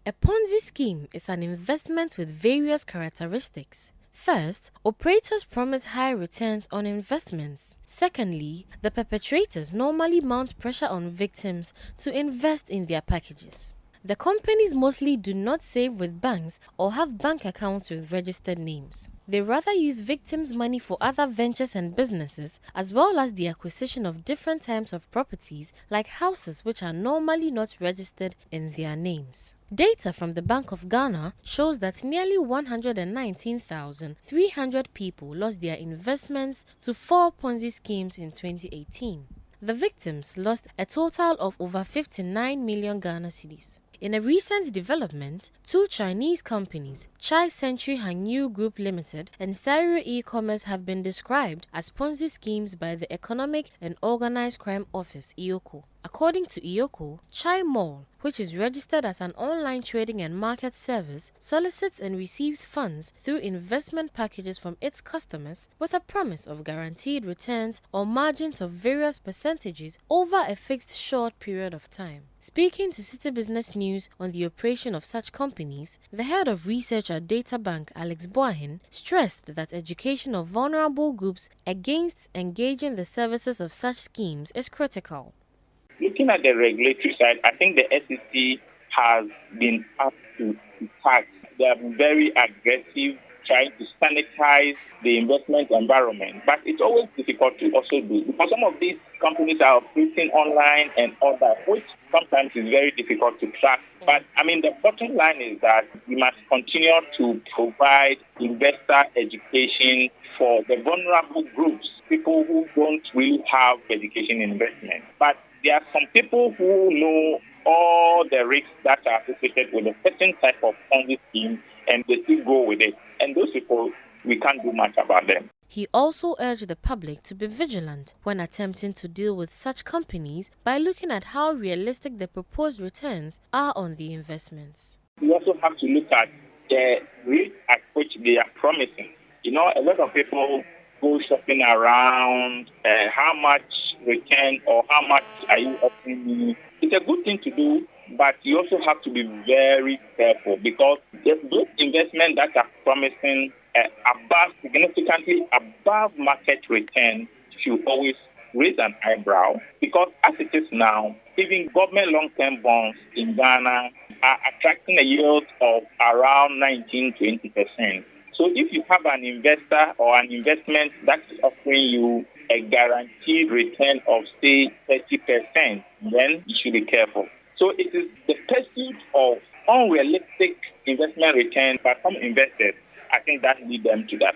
A Ponzi scheme is an investment with various characteristics. First, operators promise high returns on investments. Secondly, the perpetrators normally mount pressure on victims to invest in their packages. The companies mostly do not save with banks or have bank accounts with registered names. They rather use victims' money for other ventures and businesses, as well as the acquisition of different types of properties like houses which are normally not registered in their names. Data from the Bank of Ghana shows that nearly 119,300 people lost their investments to 4 Ponzi schemes in 2018. The victims lost a total of over 59 million Ghana cedis. In a recent development, two Chinese companies, Chai Century Hangyu Group Limited and Sairui E-commerce, have been described as Ponzi schemes by the Economic and Organised Crime Office (EOCO). According to EOCO, Chy Mall, which is registered as an online trading and market service, solicits and receives funds through investment packages from its customers with a promise of guaranteed returns or margins of various percentages over a fixed short period of time. Speaking to City Business News on the operation of such companies, the head of research at Databank, Boahen, stressed that education of vulnerable groups against engaging the services of such schemes is critical. Looking at the regulatory side, I think the SEC has been up to task. They have been very aggressive trying to sanitize the investment environment. But it's always difficult to also do because some of these companies are operating online and all that, which sometimes is very difficult to track. But the bottom line is that we must continue to provide investor education for the vulnerable groups, people who don't really have education in investment. But there are some people who know all the risks that are associated with a certain type of Ponzi scheme and they still go with it. And those people, we can't do much about them. He also urged the public to be vigilant when attempting to deal with such companies by looking at how realistic the proposed returns are on the investments. We also have to look at the rate at which they are promising. A lot of people go shopping around, how much return or how much are you offering me? It's a good thing to do, but you also have to be very careful because those investments that are promising significantly above market return should always raise an eyebrow because as it is now, even government long-term bonds in Ghana are attracting a yield of around 19-20%. So if you have an investor or an investment that's offering you a guaranteed return of, say, 30%, then you should be careful. So it is the pursuit of unrealistic investment return by some investors, I think that leads them to that.